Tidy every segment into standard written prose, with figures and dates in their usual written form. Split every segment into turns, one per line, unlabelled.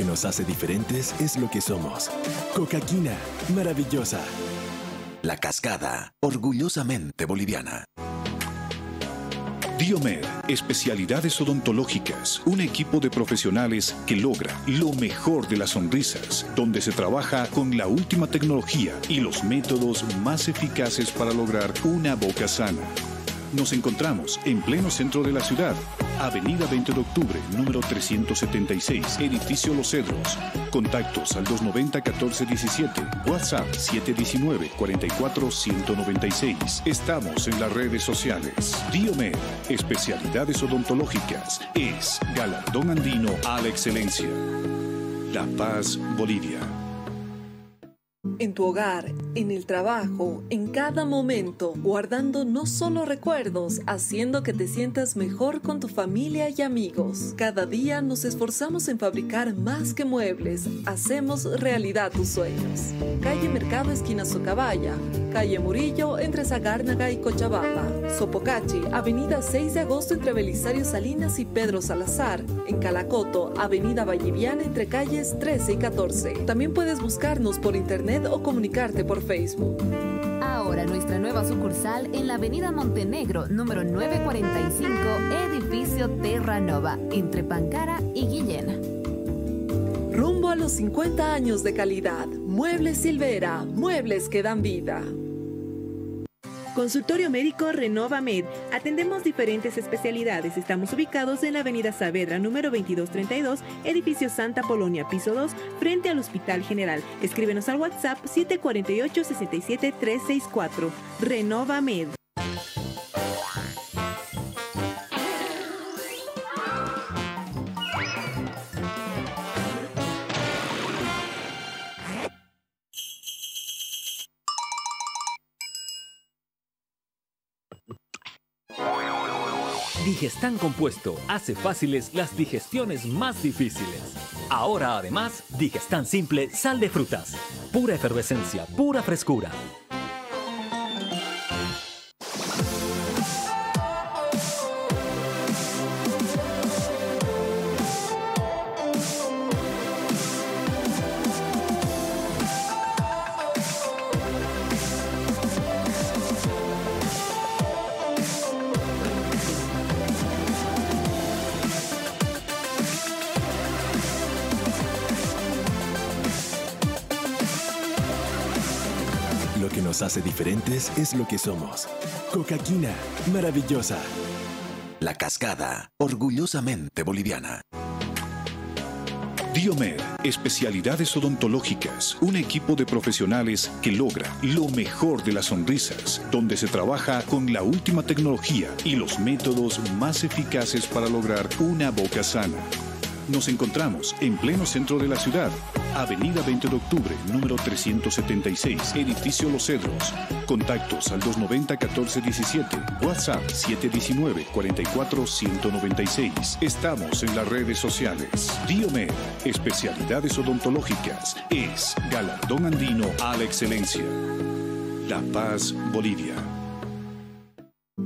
que nos hace diferentes es lo que somos. Coca-Quina, maravillosa.
La Cascada, orgullosamente boliviana.
Diomed, especialidades odontológicas, un equipo de profesionales que logra lo mejor de las sonrisas, donde se trabaja con la última tecnología y los métodos más eficaces para lograr una boca sana. Nos encontramos en pleno centro de la ciudad, Avenida 20 de Octubre, número 376, Edificio Los Cedros. Contactos al 290-1417, WhatsApp 719-44-196. Estamos en las redes sociales. Diomed, especialidades odontológicas, es galardón andino a la excelencia. La Paz, Bolivia.
En tu hogar, en el trabajo, en cada momento, guardando no solo recuerdos, haciendo que te sientas mejor con tu familia y amigos. Cada día nos esforzamos en fabricar más que muebles, hacemos realidad tus sueños. Calle Mercado, esquina Socabaya. Calle Murillo, entre Sagárnaga y Cochabamba. Sopocachi, avenida 6 de agosto entre Belisario Salinas y Pedro Salazar. En Calacoto, avenida Valliviana entre calles 13 y 14. También puedes buscarnos por internet o comunicarte por Facebook.
Ahora nuestra nueva sucursal en la avenida Montenegro, número 945, edificio Terra Nova, entre Pancara y Guillena.
Rumbo a los 50 años de calidad. Muebles Silvera, muebles que dan vida.
Consultorio médico RenovaMed. Atendemos diferentes especialidades. Estamos ubicados en la avenida Saavedra, número 2232, edificio Santa Polonia, piso 2, frente al Hospital General. Escríbenos al WhatsApp 748-67364. RenovaMed.
Digestan Compuesto hace fáciles las digestiones más difíciles. Ahora además, Digestan Simple Sal de Frutas. Pura efervescencia, pura frescura.
Lo que nos hace diferentes es lo que somos. Coca-Quina, maravillosa.
La Cascada, orgullosamente boliviana.
Diomed, especialidades odontológicas, un equipo de profesionales que logra lo mejor de las sonrisas, donde se trabaja con la última tecnología y los métodos más eficaces para lograr una boca sana. Nos encontramos en pleno centro de la ciudad, Avenida 20 de Octubre, número 376, Edificio Los Cedros. Contactos al 290-1417, WhatsApp 719-44-196. Estamos en las redes sociales. Diomed, especialidades odontológicas, es galardón andino a la excelencia. La Paz, Bolivia.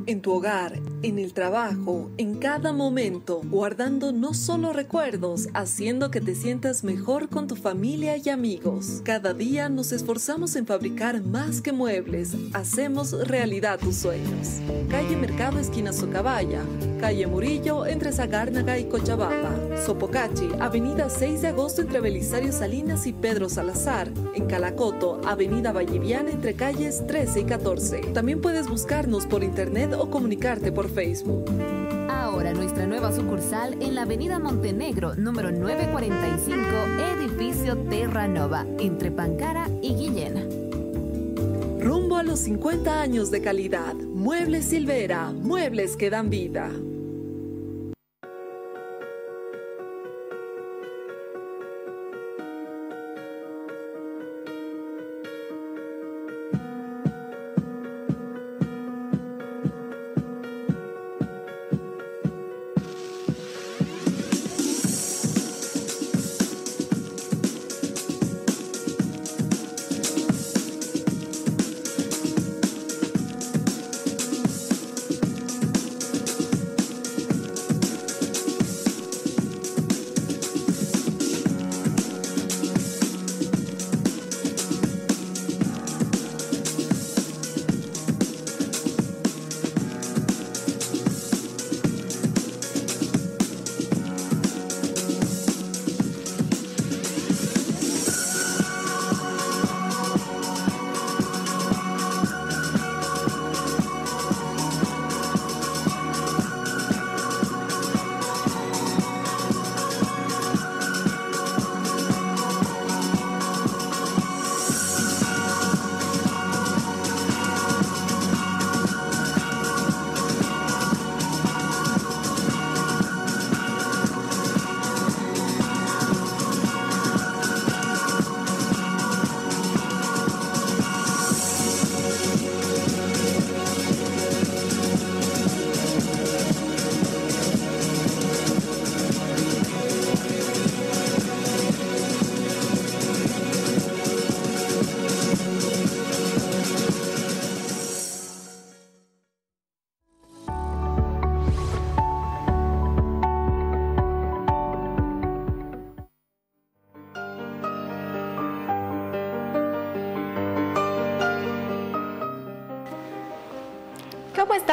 En tu hogar, en el trabajo, en cada momento, guardando no solo recuerdos, haciendo que te sientas mejor con tu familia y amigos. Cada día nos esforzamos en fabricar más que muebles, hacemos realidad tus sueños. Calle Mercado, esquina Socabaya. Calle Murillo, entre Sagárnaga y Cochabamba. Sopocachi, avenida 6 de agosto entre Belisario Salinas y Pedro Salazar. En Calacoto, avenida Valliviana entre calles 13 y 14. También puedes buscarnos por internet o comunicarte por Facebook.
Ahora nuestra nueva sucursal en la avenida Montenegro, número 945, edificio Terra Nova, entre Pancara y Guillena.
Rumbo a los 50 años de calidad. Muebles Silvera, muebles que dan vida.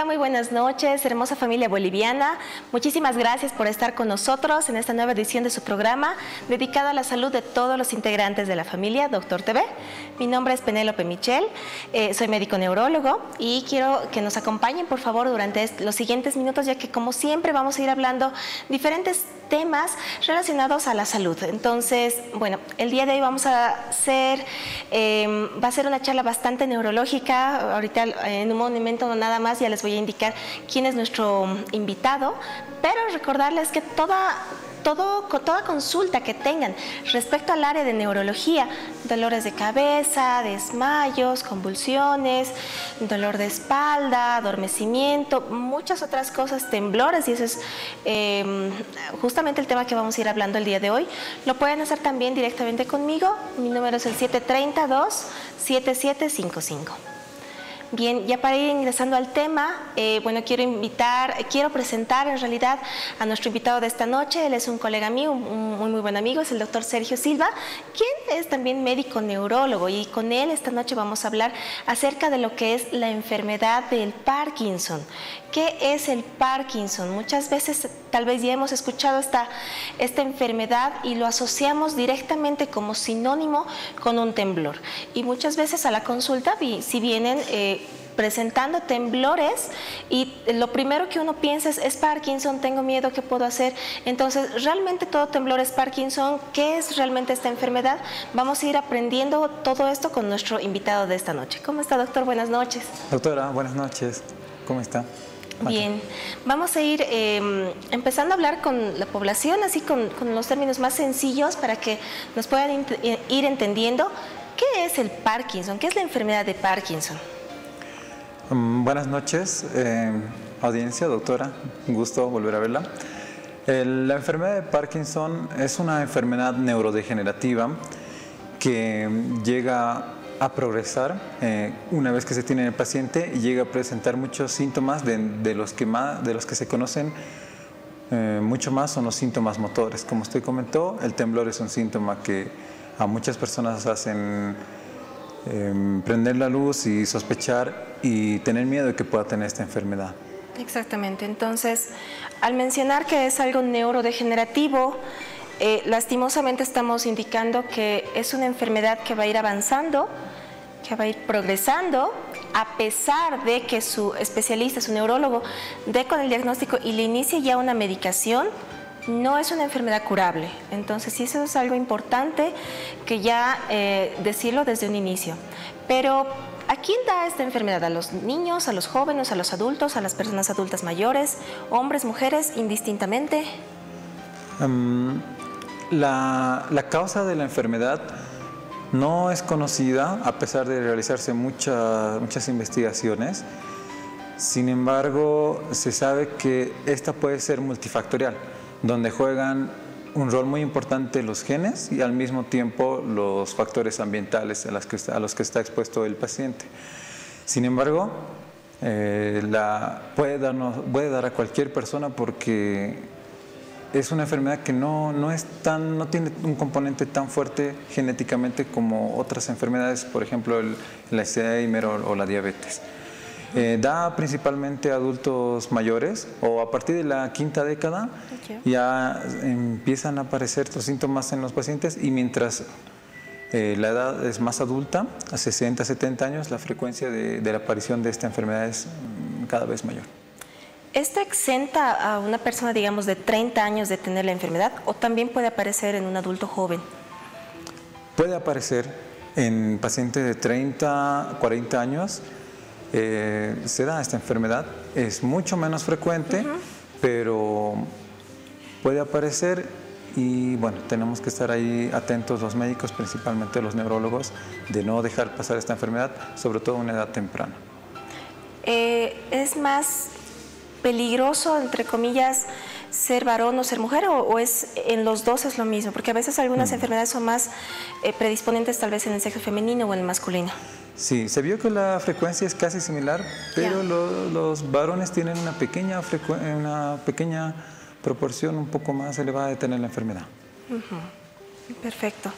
está? Muy buenas noches, hermosa familia boliviana. Muchísimas gracias por estar con nosotros en esta nueva edición de su programa dedicado a la salud de todos los integrantes de la familia Doctor TV. Mi nombre es Penélope Michel, soy médico neurólogo y quiero que nos acompañen por favor durante los siguientes minutos, ya que como siempre vamos a ir hablando diferentes temas relacionados a la salud. Entonces, bueno, el día de hoy vamos a hacer, va a ser una charla bastante neurológica. Ahorita en un momento nada más ya les voy a indicar quién es nuestro invitado, pero recordarles que toda consulta que tengan respecto al área de neurología, dolores de cabeza, desmayos, convulsiones, dolor de espalda, adormecimiento, muchas otras cosas, temblores, y eso es justamente el tema que vamos a ir hablando el día de hoy, lo pueden hacer también directamente conmigo. Mi número es el 732-7755. Bien, ya para ir ingresando al tema, bueno, quiero presentar en realidad a nuestro invitado de esta noche. Él es un colega mío, un muy buen amigo, es el doctor Sergio Silva, quien es también médico neurólogo, y con él esta noche vamos a hablar acerca de lo que es la enfermedad del Parkinson. ¿Qué es el Parkinson? Muchas veces tal vez ya hemos escuchado esta enfermedad y lo asociamos directamente como sinónimo con un temblor. Y muchas veces a la consulta, si vienen presentando temblores, y lo primero que uno piensa es Parkinson, tengo miedo, ¿qué puedo hacer? Entonces, ¿realmente todo temblor es Parkinson? ¿Qué es realmente esta enfermedad? Vamos a ir aprendiendo todo esto con nuestro invitado de esta noche. ¿Cómo está, doctor? Buenas noches.
Doctora, buenas noches. ¿Cómo está?
Bien, vamos a ir empezando a hablar con la población, así con los términos más sencillos para que nos puedan ir entendiendo qué es el Parkinson, qué es la enfermedad de Parkinson.
Buenas noches, audiencia, doctora, un gusto volver a verla. La enfermedad de Parkinson es una enfermedad neurodegenerativa que llega a progresar una vez que se tiene el paciente y llega a presentar muchos síntomas de los que se conocen. Mucho más son los síntomas motores. Como usted comentó, el temblor es un síntoma que a muchas personas hacen prender la luz y sospechar y tener miedo de que pueda tener esta enfermedad.
Exactamente. Entonces, al mencionar que es algo neurodegenerativo, lastimosamente estamos indicando que es una enfermedad que va a ir avanzando, que va a ir progresando, a pesar de que su especialista, su neurólogo, dé con el diagnóstico y le inicie ya una medicación. No es una enfermedad curable. Entonces, sí, eso es algo importante que ya decirlo desde un inicio. Pero, ¿a quién da esta enfermedad? ¿A los niños, a los jóvenes, a los adultos, a las personas adultas mayores, hombres, mujeres, indistintamente?
La causa de la enfermedad no es conocida, a pesar de realizarse muchas investigaciones. Sin embargo, se sabe que esta puede ser multifactorial, donde juegan un rol muy importante los genes y al mismo tiempo los factores ambientales a los que está expuesto el paciente. Sin embargo, puede dar a cualquier persona porque es una enfermedad que no tiene un componente tan fuerte genéticamente como otras enfermedades, por ejemplo el Alzheimer o la diabetes. Da principalmente a adultos mayores, o a partir de la quinta década ya empiezan a aparecer los síntomas en los pacientes, y mientras la edad es más adulta, a 60, 70 años, la frecuencia de la aparición de esta enfermedad es cada vez mayor.
¿Esto exenta a una persona, digamos, de 30 años de tener la enfermedad, o también puede aparecer en un adulto joven?
Puede aparecer en pacientes de 30, 40 años. Se da esta enfermedad, es mucho menos frecuente, pero puede aparecer, y bueno, tenemos que estar ahí atentos los médicos, principalmente los neurólogos, de no dejar pasar esta enfermedad, sobre todo a una edad temprana.
¿Es más peligroso, entre comillas, ser varón o ser mujer, o en los dos es lo mismo? Porque a veces algunas enfermedades son más predisponentes tal vez en el sexo femenino o en el masculino.
Sí, se vio que la frecuencia es casi similar, pero los varones tienen una pequeña proporción un poco más elevada de tener la enfermedad.
Perfecto.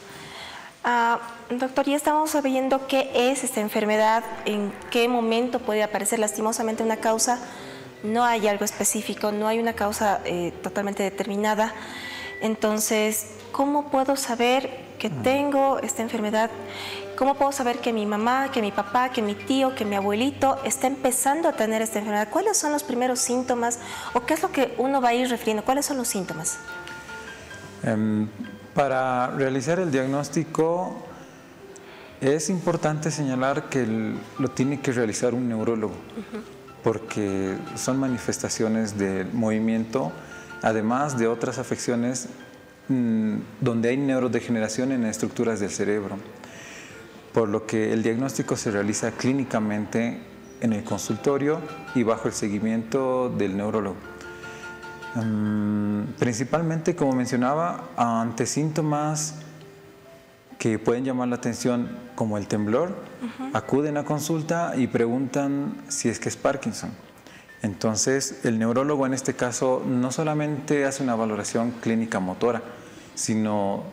Doctor, ya estamos viendo qué es esta enfermedad, en qué momento puede aparecer. Lastimosamente una causa, no hay algo específico, no hay una causa totalmente determinada. Entonces, ¿cómo puedo saber que tengo esta enfermedad? ¿Cómo puedo saber que mi mamá, que mi papá, que mi tío, que mi abuelito está empezando a tener esta enfermedad? ¿Cuáles son los primeros síntomas o qué es lo que uno va a ir refiriendo? ¿Cuáles son los síntomas?
Para realizar el diagnóstico es importante señalar que lo tiene que realizar un neurólogo, porque son manifestaciones del movimiento, además de otras afecciones donde hay neurodegeneración en estructuras del cerebro, por lo que el diagnóstico se realiza clínicamente en el consultorio y bajo el seguimiento del neurólogo. Principalmente, como mencionaba, ante síntomas que pueden llamar la atención como el temblor, acuden a consulta y preguntan si es que es Parkinson. Entonces, el neurólogo en este caso no solamente hace una valoración clínica motora, sino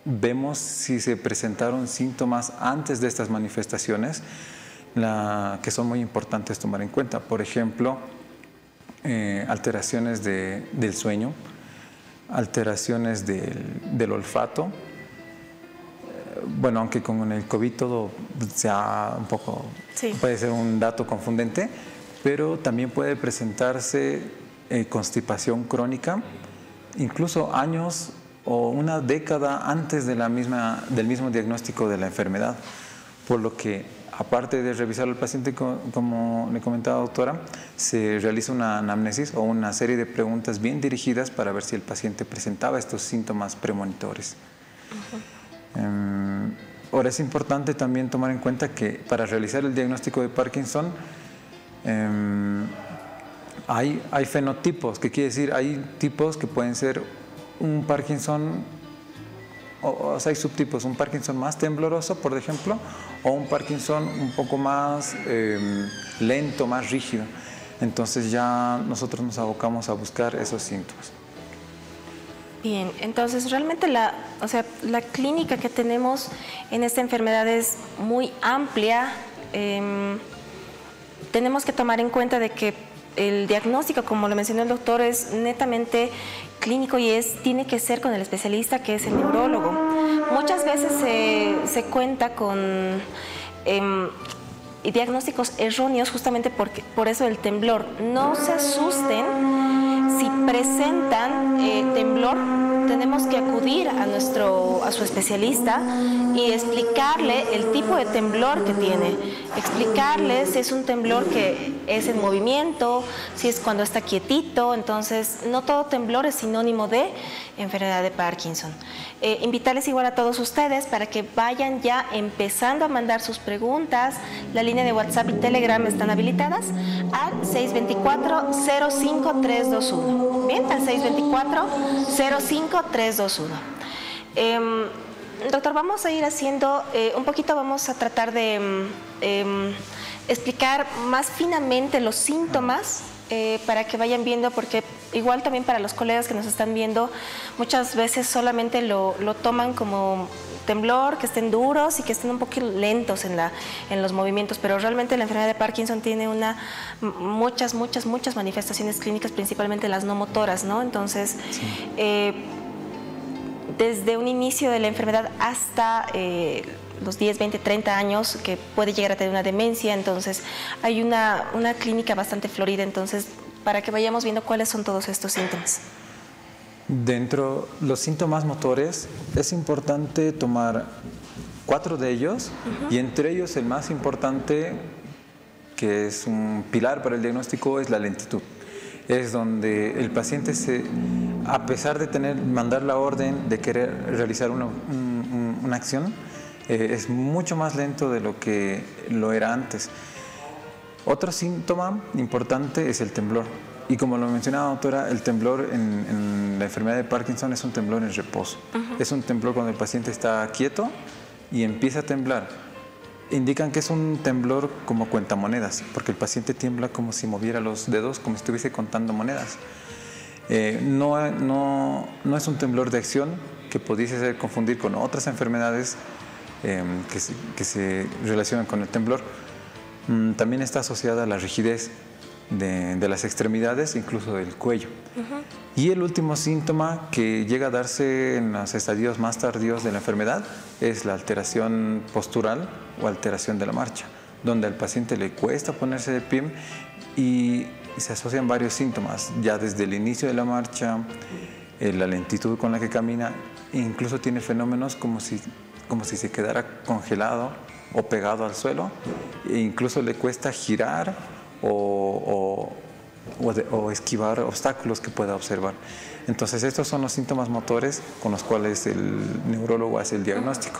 vemos si se presentaron síntomas antes de estas manifestaciones, que son muy importantes tomar en cuenta. Por ejemplo, alteraciones del sueño, alteraciones del olfato. Bueno, aunque con el COVID todo sea un poco, puede ser un dato confundente, pero también puede presentarse constipación crónica, incluso años o una década antes de del mismo diagnóstico de la enfermedad, por lo que aparte de revisar al paciente, como le comentaba la doctora, se realiza una anamnesis o una serie de preguntas bien dirigidas para ver si el paciente presentaba estos síntomas premonitores. Ahora es importante también tomar en cuenta que para realizar el diagnóstico de Parkinson hay fenotipos, que quiere decir hay tipos que pueden ser un Parkinson, o sea, hay subtipos, un Parkinson más tembloroso, por ejemplo, o un Parkinson un poco más lento, más rígido. Entonces ya nosotros nos abocamos a buscar esos síntomas.
Bien, entonces realmente la clínica que tenemos en esta enfermedad es muy amplia. Tenemos que tomar en cuenta de que el diagnóstico, como lo mencionó el doctor, es netamente clínico y tiene que ser con el especialista, que es el neurólogo. Muchas veces se cuenta con diagnósticos erróneos justamente por eso el temblor. No se asusten si presentan temblor. Tenemos que acudir a su especialista y explicarle el tipo de temblor que tiene, explicarle si es un temblor que es en movimiento, si es cuando está quietito. Entonces, no todo temblor es sinónimo de enfermedad de Parkinson. Invitarles igual a todos ustedes para que vayan ya empezando a mandar sus preguntas. La línea de WhatsApp y Telegram están habilitadas al 624-05321. Bien, al 624-05321. Doctor, vamos a ir haciendo un poquito, vamos a tratar de explicar más finamente los síntomas para que vayan viendo, porque igual también para los colegas que nos están viendo, muchas veces solamente lo toman como temblor, que estén duros y que estén un poquito lentos en los movimientos, pero realmente la enfermedad de Parkinson tiene muchas manifestaciones clínicas, principalmente las no motoras, ¿no? Entonces, desde un inicio de la enfermedad hasta los 10, 20, 30 años, que puede llegar a tener una demencia. Entonces hay una clínica bastante florida, entonces para que vayamos viendo cuáles son todos estos síntomas.
Dentro de los síntomas motores es importante tomar 4 de ellos, y entre ellos el más importante, que es un pilar para el diagnóstico, es la lentitud. Es donde el paciente, a pesar de mandar la orden de querer realizar una acción, es mucho más lento de lo que lo era antes. Otro síntoma importante es el temblor. Y como lo mencionaba la doctora, el temblor en la enfermedad de Parkinson es un temblor en reposo. Es un temblor cuando el paciente está quieto y empieza a temblar. Indican que es un temblor como cuentamonedas, porque el paciente tiembla como si moviera los dedos, como si estuviese contando monedas. No es un temblor de acción que pudiese confundir con otras enfermedades que se relacionan con el temblor. También está asociada a la rigidez de las extremidades, incluso del cuello. Y el último síntoma que llega a darse en los estadios más tardíos de la enfermedad es la alteración postural o alteración de la marcha, donde al paciente le cuesta ponerse de pie y se asocian varios síntomas, ya desde el inicio de la marcha, la lentitud con la que camina, e incluso tiene fenómenos como si se quedara congelado o pegado al suelo, e incluso le cuesta girar o esquivar obstáculos que pueda observar. Entonces estos son los síntomas motores con los cuales el neurólogo hace el diagnóstico.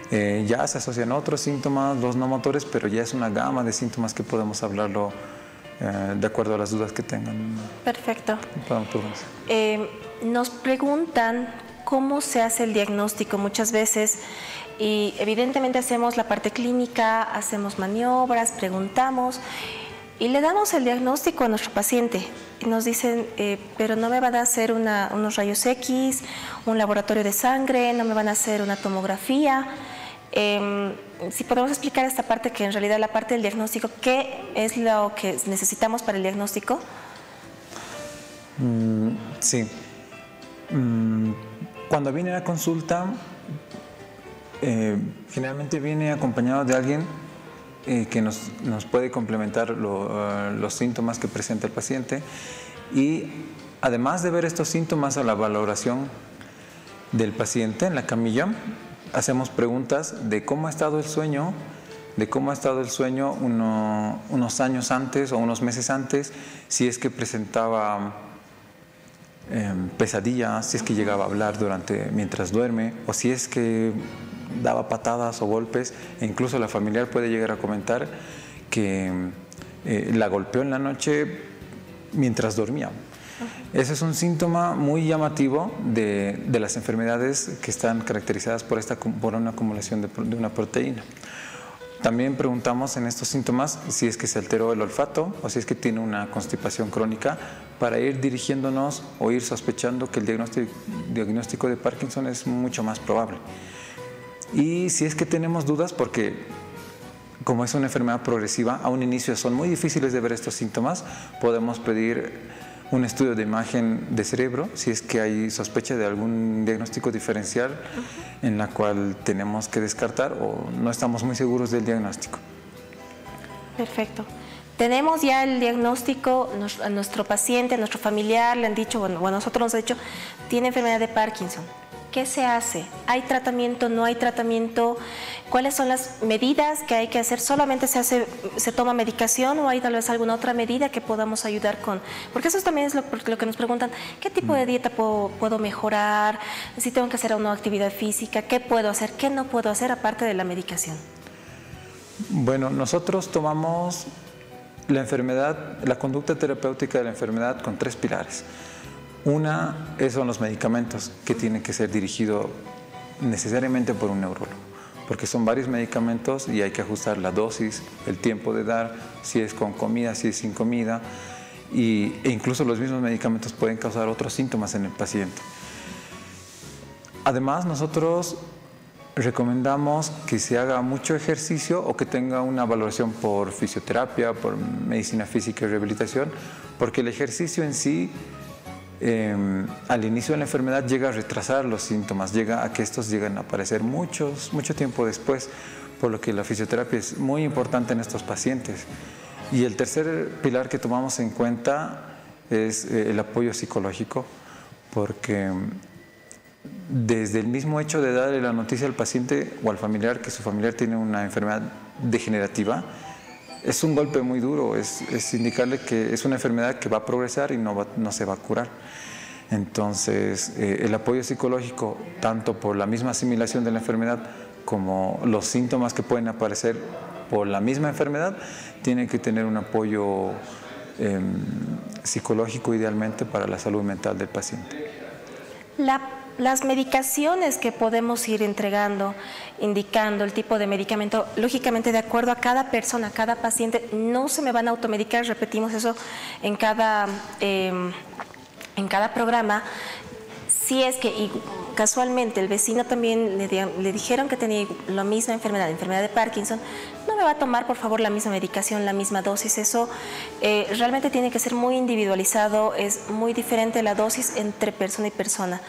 Ya se asocian otros síntomas, los no motores, pero ya es una gama de síntomas que podemos hablarlo de acuerdo a las dudas que tengan.
Perfecto. Nos preguntan cómo se hace el diagnóstico muchas veces y evidentemente hacemos la parte clínica, hacemos maniobras, preguntamos y le damos el diagnóstico a nuestro paciente. Y nos dicen, pero no me van a hacer unos rayos X, un laboratorio de sangre, no me van a hacer una tomografía. Si podemos explicar esta parte, que en realidad la parte del diagnóstico, ¿qué es lo que necesitamos para el diagnóstico?
Sí. Cuando viene a consulta, generalmente viene acompañado de alguien que nos puede complementar los síntomas que presenta el paciente, y además de ver estos síntomas a la valoración del paciente en la camilla, hacemos preguntas de cómo ha estado el sueño, unos años antes o unos meses antes, si es que presentaba pesadillas, si es que llegaba a hablar mientras duerme, o si es que daba patadas o golpes, e incluso la familiar puede llegar a comentar que la golpeó en la noche mientras dormía. Ese es un síntoma muy llamativo de las enfermedades que están caracterizadas por una acumulación de una proteína. También preguntamos en estos síntomas si es que se alteró el olfato o si es que tiene una constipación crónica, para ir dirigiéndonos o ir sospechando que el diagnóstico de Parkinson es mucho más probable. Y si es que tenemos dudas, porque como es una enfermedad progresiva, a un inicio son muy difíciles de ver estos síntomas, podemos pedir un estudio de imagen de cerebro si es que hay sospecha de algún diagnóstico diferencial en la cual tenemos que descartar o no estamos muy seguros del diagnóstico.
Perfecto. Tenemos ya el diagnóstico, a nuestro paciente, a nuestro familiar, le han dicho, bueno, a nosotros nos han dicho, tiene enfermedad de Parkinson. ¿Qué se hace? ¿Hay tratamiento? ¿No hay tratamiento? ¿Cuáles son las medidas que hay que hacer? ¿Solamente se toma medicación o hay tal vez alguna otra medida que podamos ayudar con? Porque eso también es lo que nos preguntan. ¿Qué tipo de dieta puedo mejorar? Si tengo que hacer una actividad física, ¿qué puedo hacer? ¿Qué no puedo hacer aparte de la medicación?
Bueno, nosotros tomamos la conducta terapéutica de la enfermedad con 3 pilares. Una son los medicamentos, que tienen que ser dirigidos necesariamente por un neurólogo, porque son varios medicamentos y hay que ajustar la dosis, el tiempo de dar, si es con comida, si es sin comida, e incluso los mismos medicamentos pueden causar otros síntomas en el paciente. Además, nosotros recomendamos que se haga mucho ejercicio o que tenga una valoración por fisioterapia, por medicina física y rehabilitación, porque el ejercicio en sí, al inicio de la enfermedad, llega a retrasar los síntomas, llega a que estos lleguen a aparecer mucho tiempo después, por lo que la fisioterapia es muy importante en estos pacientes. Y el tercer pilar que tomamos en cuenta es el apoyo psicológico, porque desde el mismo hecho de darle la noticia al paciente o al familiar que su familiar tiene una enfermedad degenerativa, es un golpe muy duro, es indicarle que es una enfermedad que va a progresar y no se va a curar. Entonces, el apoyo psicológico, tanto por la misma asimilación de la enfermedad como los síntomas que pueden aparecer por la misma enfermedad, tiene que tener un apoyo psicológico idealmente para la salud mental del paciente.
Las medicaciones que podemos ir entregando, indicando el tipo de medicamento, lógicamente de acuerdo a cada persona, a cada paciente, no se me van a automedicar, repetimos eso en cada programa. si es que y casualmente el vecino también le dijeron que tenía la misma enfermedad de Parkinson, no me va a tomar por favor la misma medicación, la misma dosis. Eso realmente tiene que ser muy individualizado, es muy diferente la dosis entre persona y persona.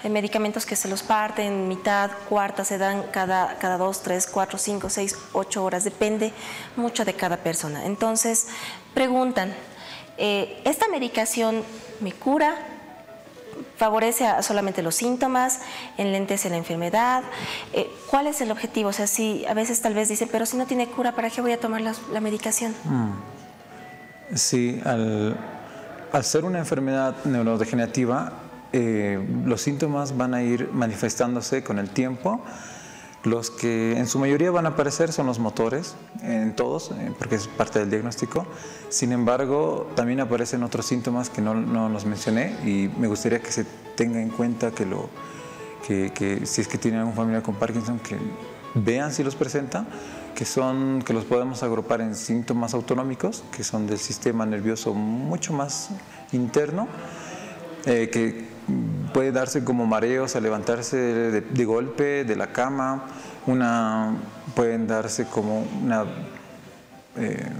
Hay medicamentos que se los parten mitad, cuarta, se dan cada 2, 3, 4, 5, 6, 8 horas, depende mucho de cada persona. Entonces preguntan, ¿esta medicación me cura? ¿Favorece solamente los síntomas? ¿Enlentece la enfermedad? ¿Cuál es el objetivo? O sea, si a veces tal vez dicen, pero si no tiene cura, ¿para qué voy a tomar la medicación?
Sí, al ser una enfermedad neurodegenerativa, los síntomas van a ir manifestándose con el tiempo. Los que en su mayoría van a aparecer son los motores, en todos, porque es parte del diagnóstico. Sin embargo, también aparecen otros síntomas que no los mencioné y me gustaría que se tenga en cuenta que si es que tienen algún familiar con Parkinson, que vean si los presenta, que los podemos agrupar en síntomas autonómicos, que son del sistema nervioso mucho más interno, que puede darse como mareos al levantarse de golpe de la cama, pueden darse como una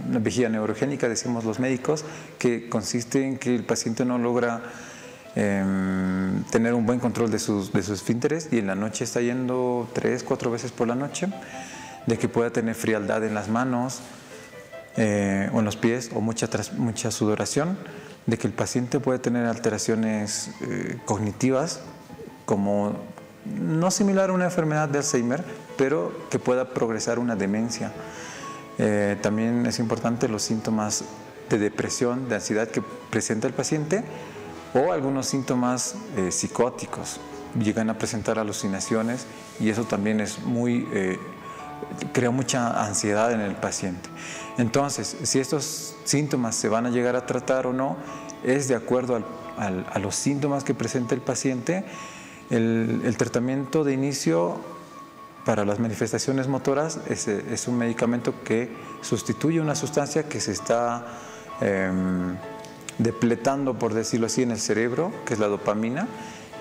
vejiga neurogénica, decimos los médicos, que consiste en que el paciente no logra tener un buen control de sus esfínteres y en la noche está yendo 3, 4 veces por la noche, de que pueda tener frialdad en las manos o en los pies o mucha sudoración, de que el paciente puede tener alteraciones cognitivas, como no similar a una enfermedad de Alzheimer, pero que pueda progresar una demencia. También es importante los síntomas de depresión, de ansiedad que presenta el paciente o algunos síntomas psicóticos. Llegan a presentar alucinaciones y eso también crea mucha ansiedad en el paciente. Entonces, si estos síntomas se van a llegar a tratar o no, es de acuerdo a los síntomas que presenta el paciente. El tratamiento de inicio para las manifestaciones motoras es un medicamento que sustituye una sustancia que se está depletando, por decirlo así, en el cerebro, que es la dopamina,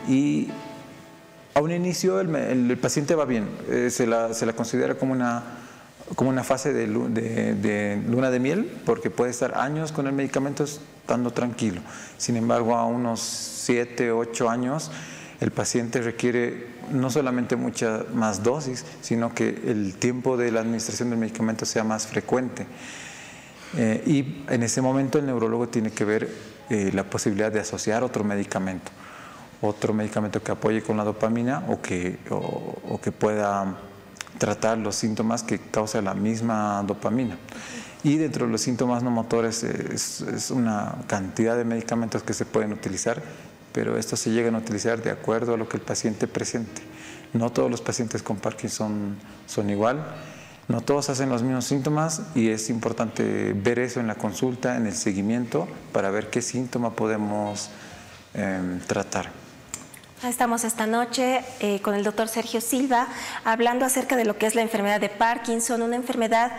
y a un inicio el paciente va bien, se la considera como una fase de luna de miel, porque puede estar años con el medicamento estando tranquilo. Sin embargo, a unos 7, 8 años, el paciente requiere no solamente mucha más dosis, sino que el tiempo de la administración del medicamento sea más frecuente. Y en ese momento el neurólogo tiene que ver la posibilidad de asociar otro medicamento que apoye con la dopamina o que pueda tratar los síntomas que causa la misma dopamina. Y dentro de los síntomas no motores es una cantidad de medicamentos que se pueden utilizar, pero estos se llegan a utilizar de acuerdo a lo que el paciente presente. No todos los pacientes con Parkinson son igual, no todos hacen los mismos síntomas y es importante ver eso en la consulta, en el seguimiento, para ver qué síntoma podemos tratar.
Estamos esta noche con el doctor Sergio Silva hablando acerca de lo que es la enfermedad de Parkinson, una enfermedad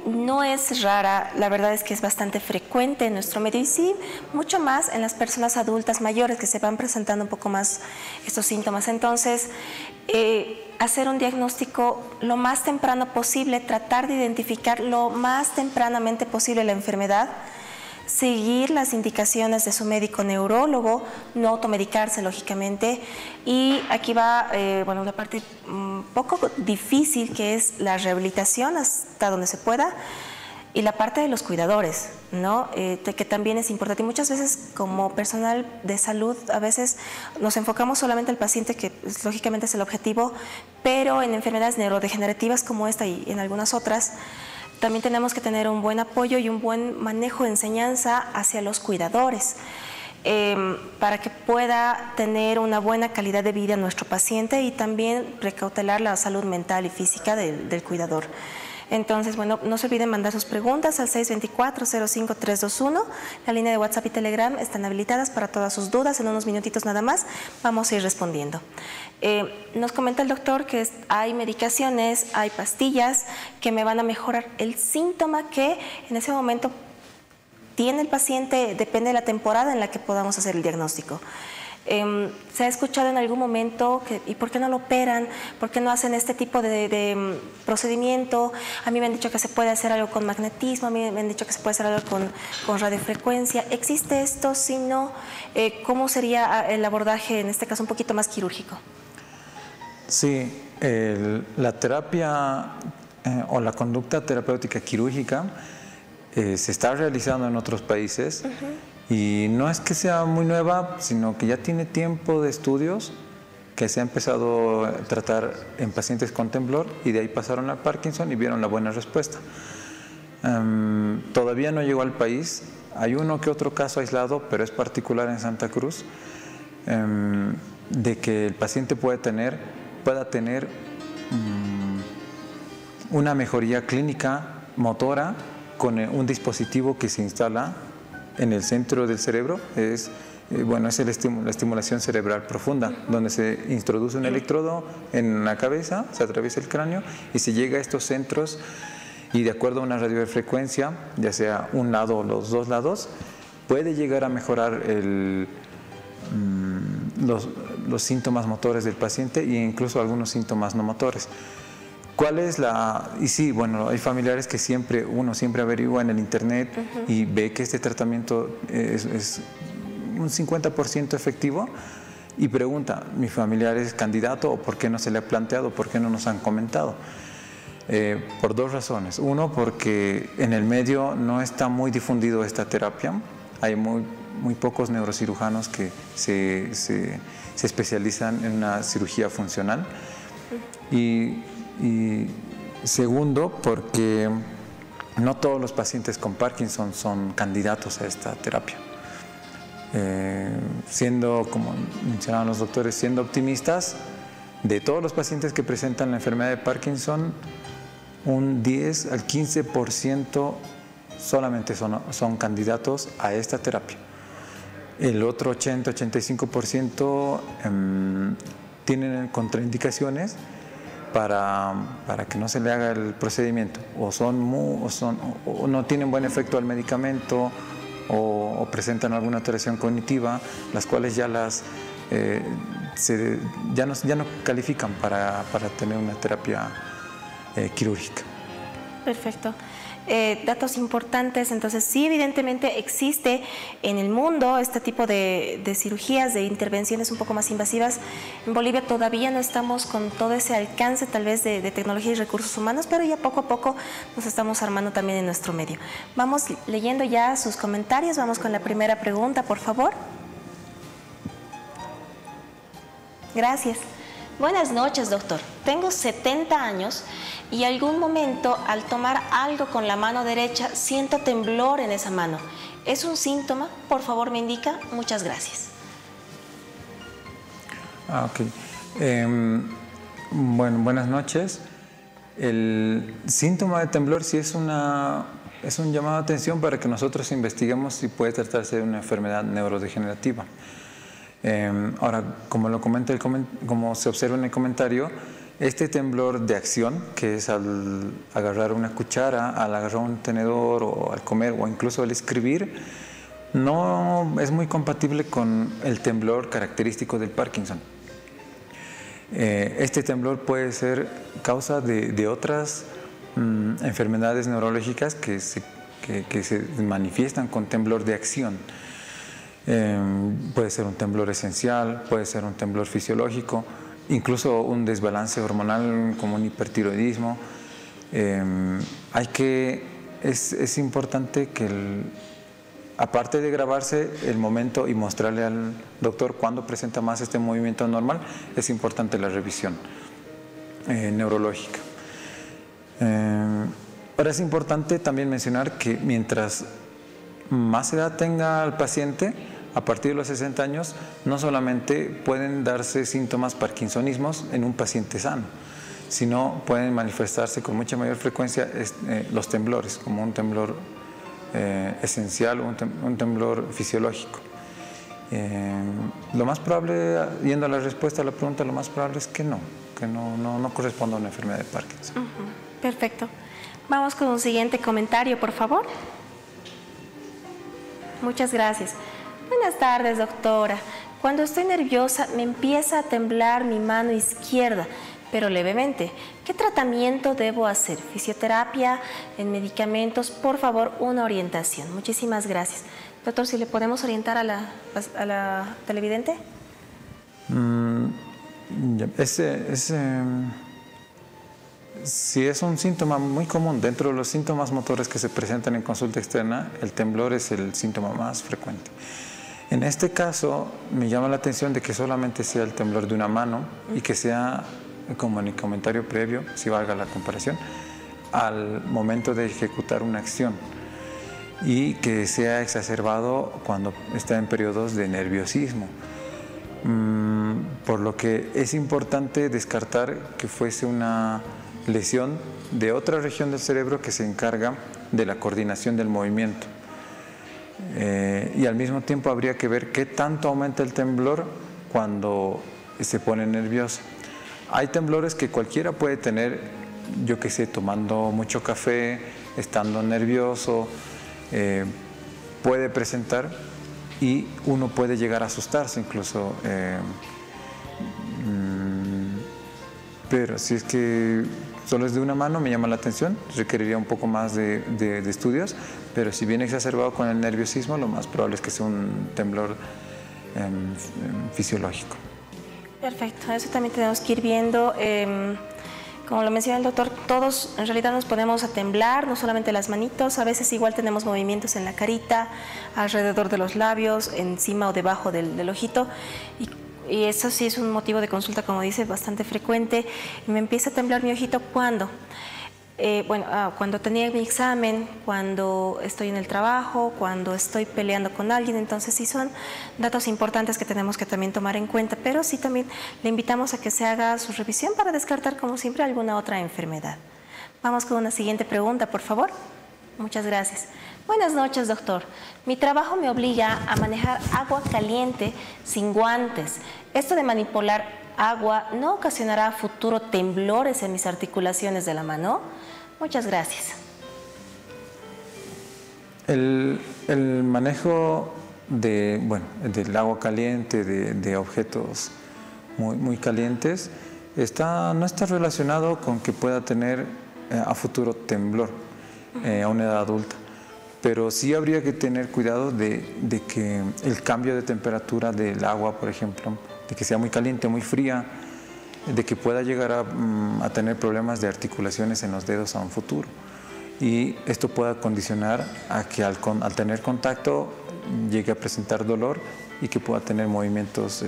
no es rara, la verdad es que es bastante frecuente en nuestro medio y sí, mucho más en las personas adultas mayores que se van presentando un poco más estos síntomas. Entonces, hacer un diagnóstico lo más temprano posible, tratar de identificar lo más tempranamente posible la enfermedad, seguir las indicaciones de su médico neurólogo, no automedicarse lógicamente, y aquí va una parte un poco difícil, que es la rehabilitación hasta donde se pueda, y la parte de los cuidadores, ¿no? Que también es importante. Y muchas veces como personal de salud a veces nos enfocamos solamente al paciente, que lógicamente es el objetivo, pero en enfermedades neurodegenerativas como esta y en algunas otras, también tenemos que tener un buen apoyo y un buen manejo de enseñanza hacia los cuidadores para que pueda tener una buena calidad de vida nuestro paciente y también precautelar la salud mental y física del cuidador. Entonces, bueno, no se olviden mandar sus preguntas al 624-05321. La línea de WhatsApp y Telegram están habilitadas para todas sus dudas. En unos minutitos nada más vamos a ir respondiendo. Nos comenta el doctor que hay medicaciones, hay pastillas que me van a mejorar el síntoma que en ese momento tiene el paciente, depende de la temporada en la que podamos hacer el diagnóstico. ¿Se ha escuchado en algún momento que, ¿y por qué no lo operan? ¿Por qué no hacen este tipo de procedimiento? A mí me han dicho que se puede hacer algo con magnetismo, a mí me han dicho que se puede hacer algo con radiofrecuencia. ¿Existe esto? Si no, ¿cómo sería el abordaje, en este caso un poquito más quirúrgico?
Sí, la terapia o la conducta terapéutica quirúrgica se está realizando en otros países. Y no es que sea muy nueva, sino que ya tiene tiempo de estudios que se ha empezado a tratar en pacientes con temblor y de ahí pasaron al Parkinson y vieron la buena respuesta. Todavía no llegó al país, hay uno que otro caso aislado, pero es particular en Santa Cruz, de que el paciente pueda tener una mejoría clínica motora con un dispositivo que se instala en el centro del cerebro. Es la estimulación cerebral profunda, donde se introduce un electrodo en la cabeza, se atraviesa el cráneo y se llega a estos centros y de acuerdo a una radiofrecuencia, ya sea un lado o los dos lados, puede llegar a mejorar los síntomas motores del paciente e incluso algunos síntomas no motores. ¿Cuál es la...? Y sí, bueno, hay familiares que uno siempre averigua en el internet y ve que este tratamiento es un 50% efectivo y pregunta, ¿mi familiar es candidato o por qué no se le ha planteado, por qué no nos han comentado? Por dos razones. Uno, porque en el medio no está muy difundido esta terapia. Hay muy pocos neurocirujanos que se especializan en una cirugía funcional. Y segundo, porque no todos los pacientes con Parkinson son candidatos a esta terapia. Siendo, como mencionaban los doctores, siendo optimistas, de todos los pacientes que presentan la enfermedad de Parkinson, un 10 al 15% solamente son candidatos a esta terapia. El otro 80-85% tienen contraindicaciones para que no se le haga el procedimiento, o no tienen buen efecto al medicamento, o presentan alguna alteración cognitiva, las cuales ya no califican para tener una terapia quirúrgica.
Perfecto. Datos importantes, entonces sí, evidentemente existe en el mundo este tipo de cirugías, de intervenciones un poco más invasivas. En Bolivia todavía no estamos con todo ese alcance tal vez de tecnología y recursos humanos, pero ya poco a poco nos estamos armando también en nuestro medio. Vamos leyendo ya sus comentarios, vamos con la primera pregunta, por favor. Gracias. Buenas noches, doctor. Tengo 70 años y algún momento al tomar algo con la mano derecha siento temblor en esa mano. ¿Es un síntoma? Por favor, me indica. Muchas gracias.
Ok. Bueno, buenas noches. El síntoma de temblor sí es un llamado de atención para que nosotros investiguemos si puede tratarse de una enfermedad neurodegenerativa. Ahora, como se observa en el comentario, este temblor de acción, que es al agarrar una cuchara, al agarrar un tenedor o al comer o incluso al escribir, no es muy compatible con el temblor característico del Parkinson. Este temblor puede ser causa de otras enfermedades neurológicas que se manifiestan con temblor de acción. Puede ser un temblor esencial, puede ser un temblor fisiológico, incluso un desbalance hormonal como un hipertiroidismo. Es importante que aparte de grabarse el momento y mostrarle al doctor cuando presenta más este movimiento normal, es importante la revisión neurológica. Ahora es importante también mencionar que mientras más edad tenga el paciente, a partir de los 60 años, no solamente pueden darse síntomas parkinsonismos en un paciente sano, sino pueden manifestarse con mucha mayor frecuencia los temblores, como un temblor esencial o un temblor fisiológico. Lo más probable, yendo a la respuesta a la pregunta, lo más probable es que no corresponda a una enfermedad de Parkinson.
Perfecto. Vamos con un siguiente comentario, por favor. Muchas gracias. Buenas tardes, doctora. Cuando estoy nerviosa me empieza a temblar mi mano izquierda, pero levemente. ¿Qué tratamiento debo hacer? ¿Fisioterapia? ¿En medicamentos? Por favor, una orientación. Muchísimas gracias. Doctor, si le podemos orientar a la televidente.
Si es un síntoma muy común dentro de los síntomas motores que se presentan en consulta externa, el temblor es el síntoma más frecuente. En este caso, me llama la atención de que solamente sea el temblor de una mano y que sea, como en el comentario previo, si valga la comparación, al momento de ejecutar una acción y que sea exacerbado cuando está en periodos de nerviosismo. Por lo que es importante descartar que fuese una lesión de otra región del cerebro que se encarga de la coordinación del movimiento. Y al mismo tiempo habría que ver qué tanto aumenta el temblor cuando se pone nervioso. Hay temblores que cualquiera puede tener, yo que sé, tomando mucho café, estando nervioso, puede presentar y uno puede llegar a asustarse incluso. Pero si es que solo es de una mano, me llama la atención, requeriría un poco más de estudios, pero si viene exacerbado con el nerviosismo, lo más probable es que sea un temblor fisiológico.
Perfecto, eso también tenemos que ir viendo. Como lo menciona el doctor, todos en realidad nos ponemos a temblar, no solamente las manitos, a veces igual tenemos movimientos en la carita, alrededor de los labios, encima o debajo del ojito, y eso sí es un motivo de consulta, como dice, bastante frecuente. Me empieza a temblar mi ojito cuando cuando tenía mi examen, cuando estoy en el trabajo, cuando estoy peleando con alguien. Entonces sí son datos importantes que tenemos que también tomar en cuenta, pero sí también le invitamos a que se haga su revisión para descartar, como siempre, alguna otra enfermedad. Vamos con una siguiente pregunta, por favor. Muchas gracias. Buenas noches, doctor. Mi trabajo me obliga a manejar agua caliente sin guantes. ¿Esto de manipular agua no ocasionará a futuro temblores en mis articulaciones de la mano? Muchas gracias.
El manejo del agua caliente, de objetos muy calientes, no está relacionado con que pueda tener a futuro temblor a una edad adulta. Pero sí habría que tener cuidado de que el cambio de temperatura del agua, por ejemplo, de que sea muy caliente, muy fría, de que pueda llegar a tener problemas de articulaciones en los dedos a un futuro. Y esto pueda condicionar a que al tener contacto llegue a presentar dolor y que pueda tener movimientos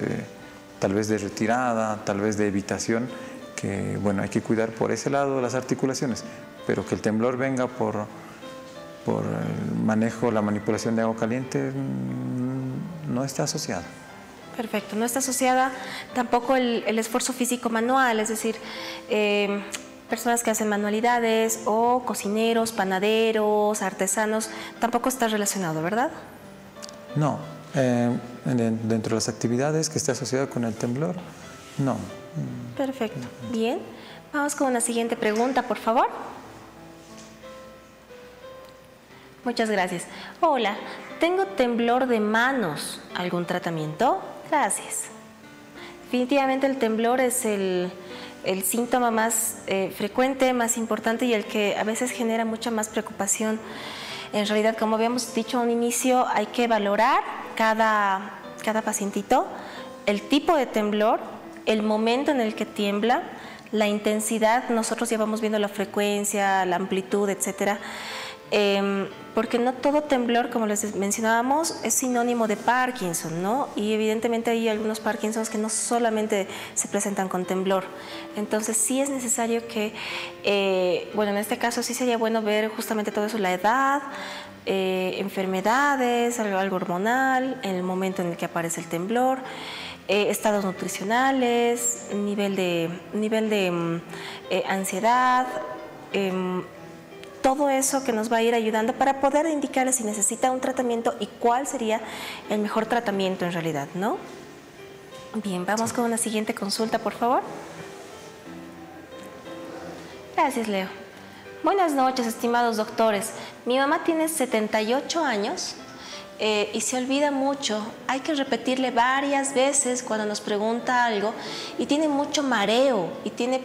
tal vez de retirada, tal vez de evitación, que hay que cuidar por ese lado de las articulaciones, pero que el temblor venga por el manejo, la manipulación de agua caliente, no está asociado.
Perfecto, no está asociada tampoco el esfuerzo físico manual, es decir, personas que hacen manualidades o cocineros, panaderos, artesanos, tampoco está relacionado, ¿verdad?
No, dentro de las actividades que está asociada con el temblor, no.
Perfecto, bien. Vamos con una siguiente pregunta, por favor. Muchas gracias. Hola, tengo temblor de manos. ¿Algún tratamiento? Gracias. Definitivamente el temblor es el síntoma más frecuente, más importante y el que a veces genera mucha más preocupación. En realidad, como habíamos dicho a un inicio, hay que valorar cada pacientito, el tipo de temblor, el momento en el que tiembla, la intensidad. Nosotros ya vamos viendo la frecuencia, la amplitud, etcétera. Porque no todo temblor, como les mencionábamos, es sinónimo de Parkinson, ¿no? Y evidentemente hay algunos Parkinsons que no solamente se presentan con temblor. Entonces sí es necesario que, en este caso sí sería bueno ver justamente todo eso, la edad, enfermedades, algo hormonal, en el momento en el que aparece el temblor, estados nutricionales, nivel de ansiedad, todo eso que nos va a ir ayudando para poder indicarle si necesita un tratamiento y cuál sería el mejor tratamiento en realidad, ¿no? Bien, vamos con una siguiente consulta, por favor. Gracias, Leo. Buenas noches, estimados doctores. Mi mamá tiene 78 años y se olvida mucho. Hay que repetirle varias veces cuando nos pregunta algo y tiene mucho mareo y tiene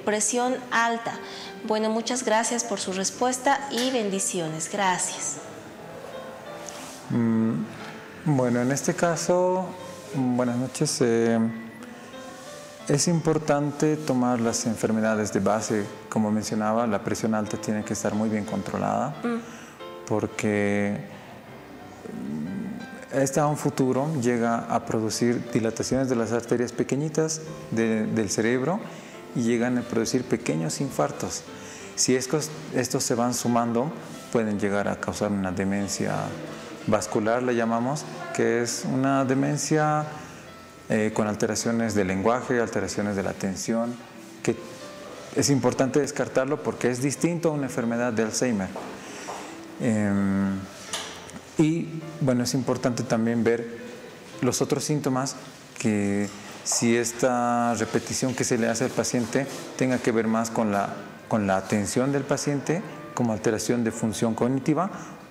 presión alta. Bueno, muchas gracias por su respuesta y bendiciones. Gracias.
Bueno, en este caso, buenas noches. Es importante tomar las enfermedades de base. Como mencionaba, la presión alta tiene que estar muy bien controlada porque esta a un futuro llega a producir dilataciones de las arterias pequeñitas del cerebro y llegan a producir pequeños infartos. Si estos se van sumando, pueden llegar a causar una demencia vascular, le llamamos, que es una demencia con alteraciones del lenguaje, alteraciones de la atención, que es importante descartarlo porque es distinto a una enfermedad de Alzheimer. Y bueno, es importante también ver los otros síntomas, que si esta repetición que se le hace al paciente tenga que ver más con la atención del paciente, como alteración de función cognitiva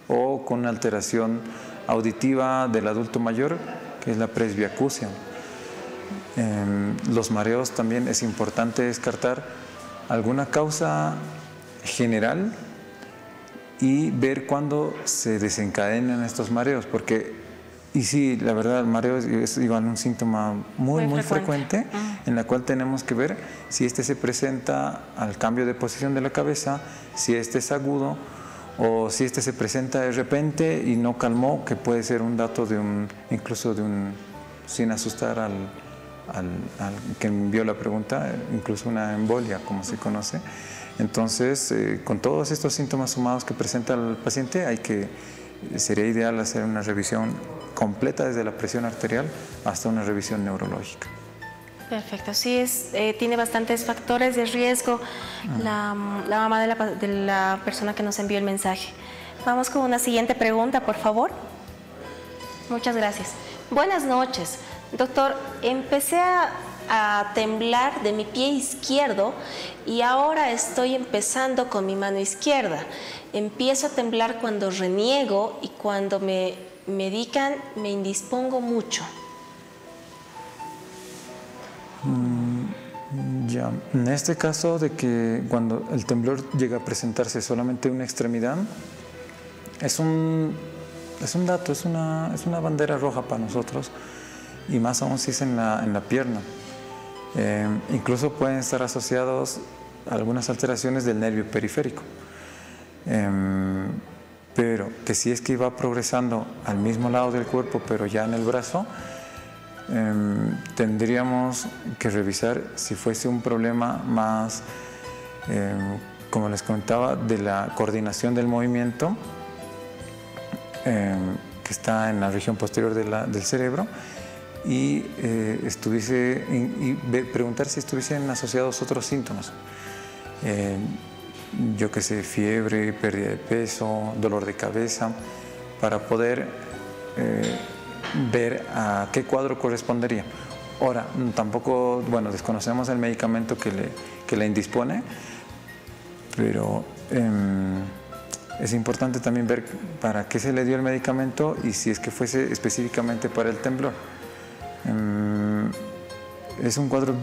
o con alteración auditiva del adulto mayor, que es la presbiacusia. Los mareos también es importante descartar alguna causa general y ver cuándo se desencadenan estos mareos, porque, y sí, la verdad, el mareo es igual un síntoma muy frecuente, en la cual tenemos que ver si este se presenta al cambio de posición de la cabeza, si este es agudo o si este se presenta de repente y no calmó, que puede ser un dato incluso sin asustar al que envió la pregunta, incluso una embolia, como se conoce. Entonces, con todos estos síntomas sumados que presenta el paciente, sería ideal hacer una revisión completa desde la presión arterial hasta una revisión neurológica.
Perfecto, sí, tiene bastantes factores de riesgo la mamá de la persona que nos envió el mensaje. Vamos con una siguiente pregunta, por favor. Muchas gracias. Buenas noches. Doctor, empecé a temblar de mi pie izquierdo y ahora estoy empezando con mi mano izquierda. Empiezo a temblar cuando reniego y cuando me medican me indispongo mucho.
Ya, en este caso de que cuando el temblor llega a presentarse solamente en una extremidad, es un dato, es una bandera roja para nosotros, y más aún si es en la pierna. Incluso pueden estar asociados a algunas alteraciones del nervio periférico. Pero que si es que va progresando al mismo lado del cuerpo, pero ya en el brazo, tendríamos que revisar si fuese un problema más, como les comentaba, de la coordinación del movimiento, que está en la región posterior del cerebro, y preguntar si estuviesen asociados otros síntomas. Yo que sé, fiebre, pérdida de peso, dolor de cabeza, para poder ver a qué cuadro correspondería. Ahora, tampoco, bueno, desconocemos el medicamento que le indispone, pero es importante también ver para qué se le dio el medicamento y si es que fuese específicamente para el temblor. Es un cuadro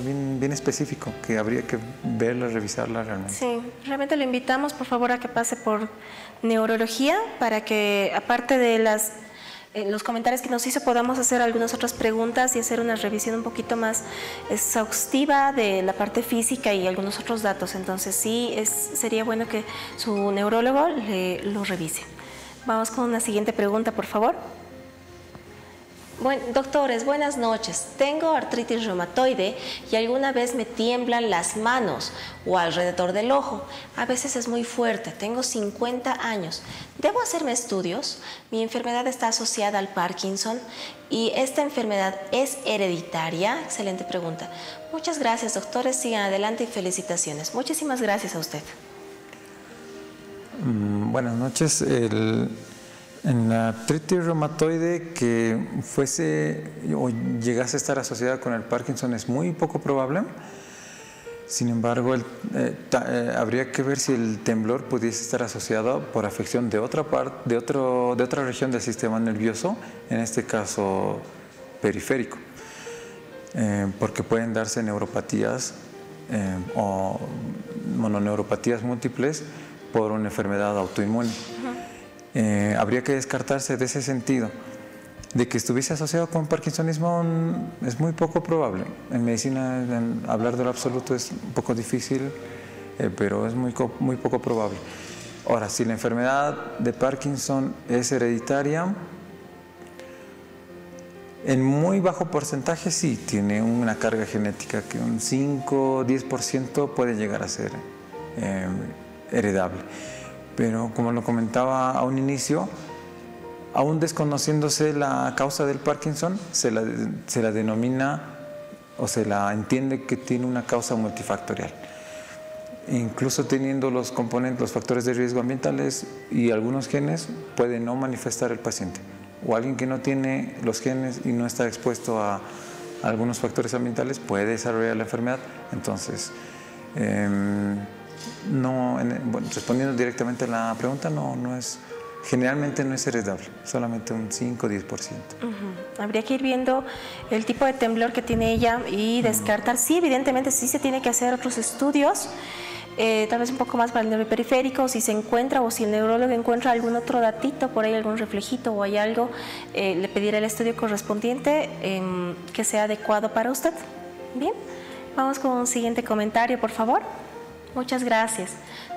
bien específico que habría que verla, revisarla realmente.
Sí, realmente le invitamos por favor a que pase por neurología para que, aparte de los comentarios que nos hizo, podamos hacer algunas otras preguntas y hacer una revisión un poquito más exhaustiva de la parte física y algunos otros datos. Entonces sí, sería bueno que su neurólogo lo revise. Vamos con una siguiente pregunta, por favor. Doctores, buenas noches. Tengo artritis reumatoide y alguna vez me tiemblan las manos o alrededor del ojo. A veces es muy fuerte. Tengo 50 años. ¿Debo hacerme estudios? Mi enfermedad está asociada al Parkinson y esta enfermedad es hereditaria. Excelente pregunta. Muchas gracias, doctores. Sigan adelante y felicitaciones. Muchísimas gracias a usted.
Buenas noches. En la artritis reumatoide que fuese o llegase a estar asociada con el Parkinson es muy poco probable. Sin embargo, habría que ver si el temblor pudiese estar asociado por afección de otra región del sistema nervioso, en este caso periférico, porque pueden darse neuropatías o mononeuropatías múltiples por una enfermedad autoinmune. Habría que descartarse de ese sentido. De que estuviese asociado con parkinsonismo es muy poco probable. En medicina hablar de lo absoluto es un poco difícil, pero es muy poco probable. Ahora, si la enfermedad de Parkinson es hereditaria, en muy bajo porcentaje sí tiene una carga genética que un 5-10% puede llegar a ser heredable. Pero como lo comentaba a un inicio, aún desconociéndose la causa del Parkinson, se la denomina o se la entiende que tiene una causa multifactorial. Incluso teniendo los componentes, los factores de riesgo ambientales y algunos genes, puede no manifestar el paciente. O alguien que no tiene los genes y no está expuesto a algunos factores ambientales puede desarrollar la enfermedad. Entonces, respondiendo directamente a la pregunta, generalmente no es heredable, solamente un 5-10%.
Habría que ir viendo el tipo de temblor que tiene ella y descartar. Sí, evidentemente sí se tiene que hacer otros estudios, tal vez un poco más para el nervio periférico, si se encuentra o si el neurólogo encuentra algún otro datito, por ahí algún reflejito o hay algo, le pedirá el estudio correspondiente que sea adecuado para usted. Bien, vamos con un siguiente comentario, por favor. Muchas gracias.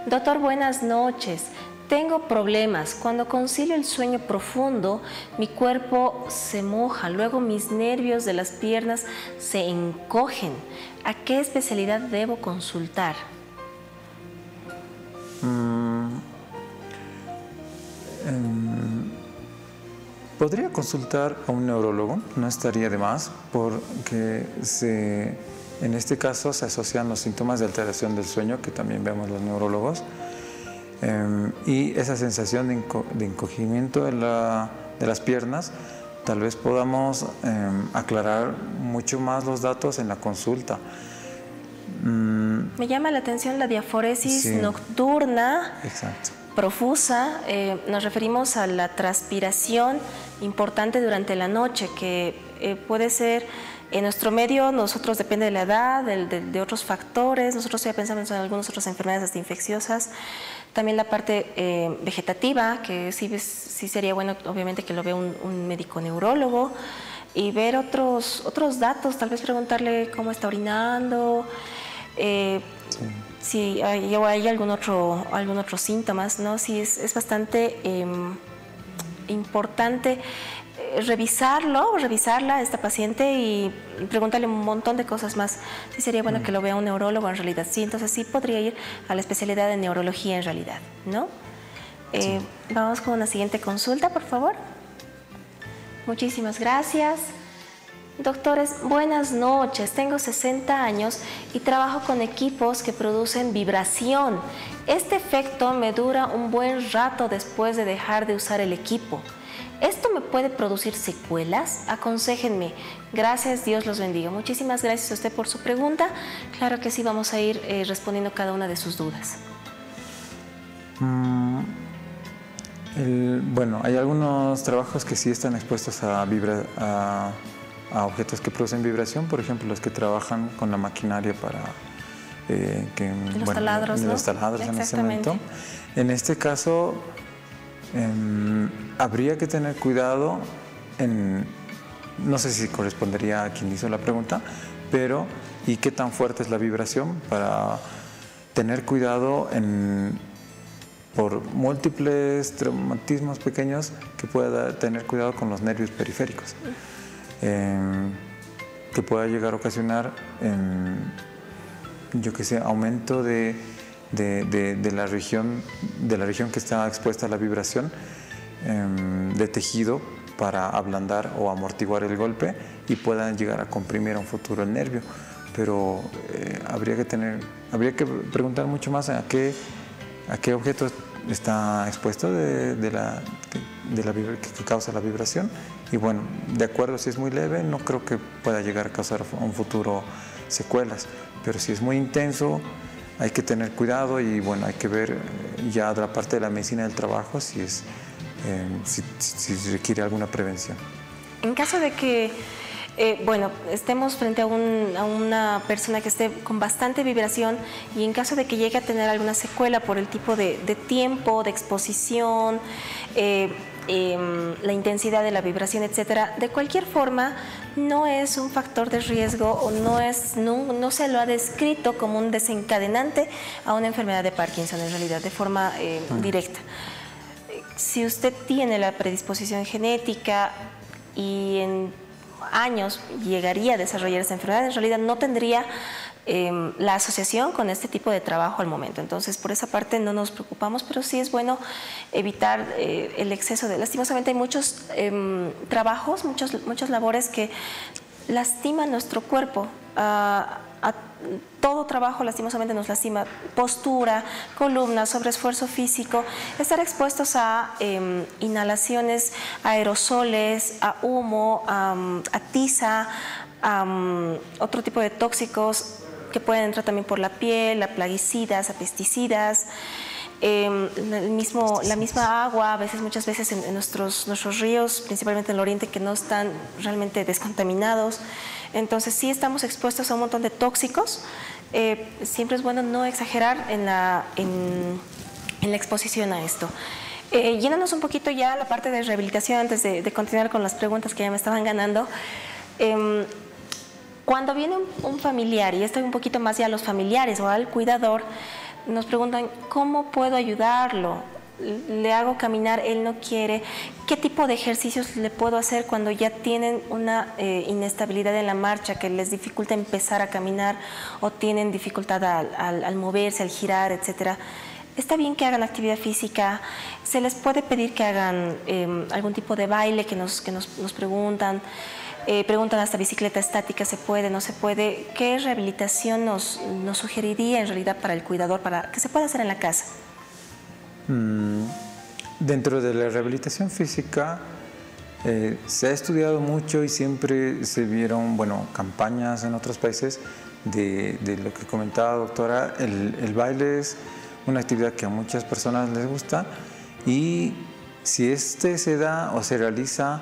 Doctor, buenas noches. Tengo problemas. Cuando concilio el sueño profundo, mi cuerpo se moja, luego mis nervios de las piernas se encogen. ¿A qué especialidad debo consultar?
Podría consultar a un neurólogo, no estaría de más, porque en este caso se asocian los síntomas de alteración del sueño, que también vemos los neurólogos, y esa sensación de encogimiento de las piernas. Tal vez podamos aclarar mucho más los datos en la consulta.
Me llama la atención la diaforesis nocturna.
Exacto.
Profusa. Nos referimos a la transpiración importante durante la noche, que puede ser en nuestro medio. Nosotros, depende de la edad, de otros factores. Nosotros ya pensamos en algunas otras enfermedades hasta infecciosas. También la parte vegetativa, que sí sería bueno, obviamente, que lo vea un médico neurólogo y ver otros datos, tal vez preguntarle cómo está orinando, si hay algún otro síntomas, ¿no? Sí, es bastante importante revisarla, esta paciente, y preguntarle un montón de cosas más. Sí sería bueno que lo vea un neurólogo en realidad. Sí, entonces sí podría ir a la especialidad de neurología en realidad, ¿no? Vamos con una siguiente consulta, por favor. Muchísimas gracias. Doctores, buenas noches. Tengo 60 años y trabajo con equipos que producen vibración. Este efecto me dura un buen rato después de dejar de usar el equipo. ¿Esto me puede producir secuelas? Aconséjenme. Gracias, Dios los bendiga. Muchísimas gracias a usted por su pregunta. Claro que sí, vamos a ir respondiendo cada una de sus dudas.
Bueno, hay algunos trabajos que sí están expuestos a objetos que producen vibración, por ejemplo, los que trabajan con la maquinaria para
los taladros, ¿no?
Los taladros en ese momento. En este caso, habría que tener cuidado no sé si correspondería a quien hizo la pregunta, pero ¿y qué tan fuerte es la vibración? Para tener cuidado por múltiples traumatismos pequeños, que pueda tener cuidado con los nervios periféricos, que pueda llegar a ocasionar, aumento de la región que está expuesta a la vibración, de tejido, para ablandar o amortiguar el golpe y puedan llegar a comprimir a un futuro el nervio. Pero habría que preguntar mucho más a qué objeto está expuesto que causa la vibración. Y bueno, de acuerdo, si es muy leve, no creo que pueda llegar a causar un futuro secuelas. Pero si es muy intenso, hay que tener cuidado y bueno, hay que ver ya de la parte de la medicina del trabajo si requiere alguna prevención.
En caso de que estemos frente a una persona que esté con bastante vibración y en caso de que llegue a tener alguna secuela por el tipo de tiempo, de exposición, la intensidad de la vibración, etcétera, de cualquier forma no es un factor de riesgo o no se lo ha descrito como un desencadenante a una enfermedad de Parkinson en realidad, de forma directa. Si usted tiene la predisposición genética y en años llegaría a desarrollar esta enfermedad, en realidad no tendría la asociación con este tipo de trabajo al momento. Entonces, por esa parte no nos preocupamos, pero sí es bueno evitar el exceso de... Lastimosamente hay muchos trabajos, muchas labores que lastiman nuestro cuerpo. Todo trabajo lastimosamente nos lastima. Postura, columna, sobreesfuerzo físico, estar expuestos a inhalaciones, a aerosoles, a humo, a tiza, otro tipo de tóxicos que pueden entrar también por la piel, a plaguicidas, a pesticidas. La misma agua, muchas veces en nuestros ríos, principalmente en el oriente, que no están realmente descontaminados. Entonces sí estamos expuestos a un montón de tóxicos. Siempre es bueno no exagerar en la exposición a esto. Yéndonos un poquito ya a la parte de rehabilitación antes de continuar con las preguntas que ya me estaban ganando. Cuando viene un familiar, y esto es un poquito más ya a los familiares o al cuidador, nos preguntan, ¿cómo puedo ayudarlo? Le hago caminar, él no quiere. ¿Qué tipo de ejercicios le puedo hacer cuando ya tienen una inestabilidad en la marcha que les dificulta empezar a caminar o tienen dificultad al moverse, al girar, etcétera? Está bien que hagan actividad física, se les puede pedir que hagan algún tipo de baile que nos preguntan. Preguntan hasta bicicleta estática, ¿se puede, no se puede? ¿Qué rehabilitación nos sugeriría en realidad para el cuidador, para que se pueda hacer en la casa?
Dentro de la rehabilitación física se ha estudiado mucho y siempre se vieron campañas en otros países de lo que comentaba doctora. El baile es una actividad que a muchas personas les gusta y si se da o se realiza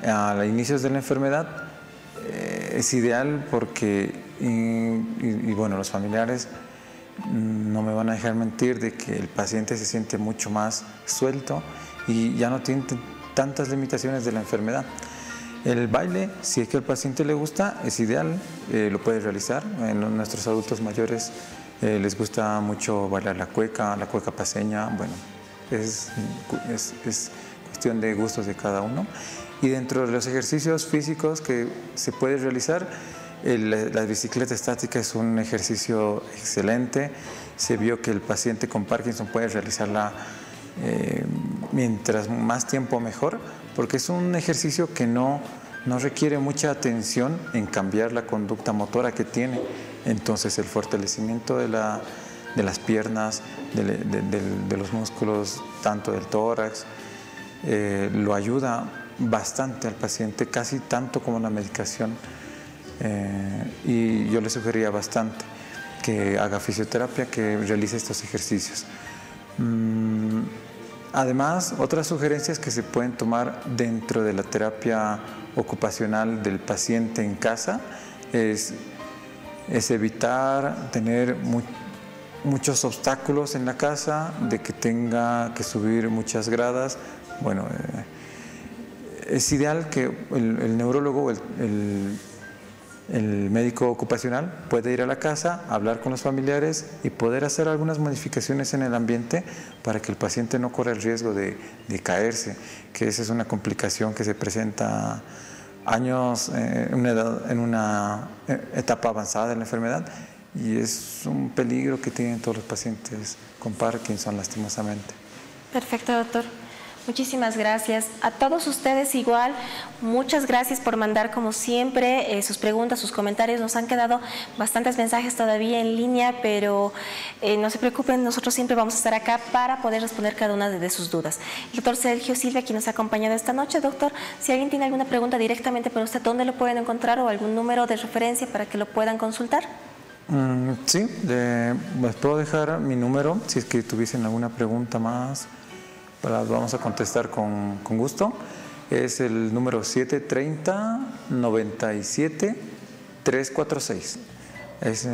a inicios de la enfermedad, es ideal porque, los familiares no me van a dejar mentir de que el paciente se siente mucho más suelto y ya no tiene tantas limitaciones de la enfermedad. El baile, si es que al paciente le gusta, es ideal, lo puede realizar. En nuestros adultos mayores les gusta mucho bailar la cueca paceña. Bueno, es cuestión de gustos de cada uno. Y dentro de los ejercicios físicos que se puede realizar, la bicicleta estática es un ejercicio excelente. Se vio que el paciente con Parkinson puede realizarla mientras más tiempo mejor, porque es un ejercicio que no requiere mucha atención en cambiar la conducta motora que tiene. Entonces el fortalecimiento de las piernas, de los músculos, tanto del tórax, lo ayuda bastante al paciente, casi tanto como la medicación, y yo le sugeriría bastante que haga fisioterapia, que realice estos ejercicios. Además, otras sugerencias que se pueden tomar dentro de la terapia ocupacional del paciente en casa es evitar tener muchos obstáculos en la casa, de que tenga que subir muchas gradas. Bueno, es ideal que el neurólogo, el médico ocupacional pueda ir a la casa, hablar con los familiares y poder hacer algunas modificaciones en el ambiente para que el paciente no corra el riesgo de caerse, que esa es una complicación que se presenta años en una etapa avanzada de la enfermedad y es un peligro que tienen todos los pacientes con Parkinson, lastimosamente.
Perfecto, doctor. Muchísimas gracias. A todos ustedes igual, muchas gracias por mandar como siempre sus preguntas, sus comentarios. Nos han quedado bastantes mensajes todavía en línea, pero no se preocupen, nosotros siempre vamos a estar acá para poder responder cada una de sus dudas. El doctor Sergio Silva, quien nos ha acompañado esta noche. Doctor, si alguien tiene alguna pregunta directamente para usted, ¿dónde lo pueden encontrar o algún número de referencia para que lo puedan consultar?
Sí, les puedo dejar mi número si es que tuviesen alguna pregunta más. Las vamos a contestar con gusto. Es el número 730-97-346. Es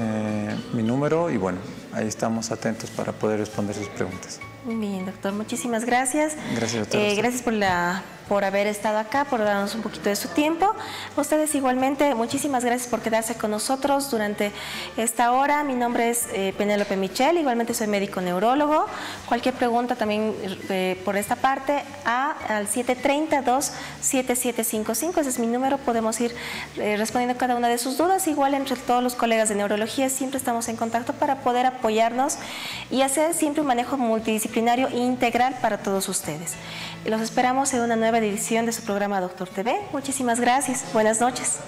mi número y bueno, ahí estamos atentos para poder responder sus preguntas.
Muy bien, doctor. Muchísimas gracias.
Gracias, doctor.
Gracias por haber estado acá, por darnos un poquito de su tiempo. A ustedes igualmente, muchísimas gracias por quedarse con nosotros durante esta hora. Mi nombre es Penélope Michel, igualmente soy médico neurólogo. Cualquier pregunta también por esta parte, al 730-27755, ese es mi número. Podemos ir respondiendo cada una de sus dudas. Igual entre todos los colegas de neurología siempre estamos en contacto para poder apoyarnos y hacer siempre un manejo multidisciplinario e integral para todos ustedes. Los esperamos en una nueva edición de su programa Doctor TV. Muchísimas gracias. Buenas noches.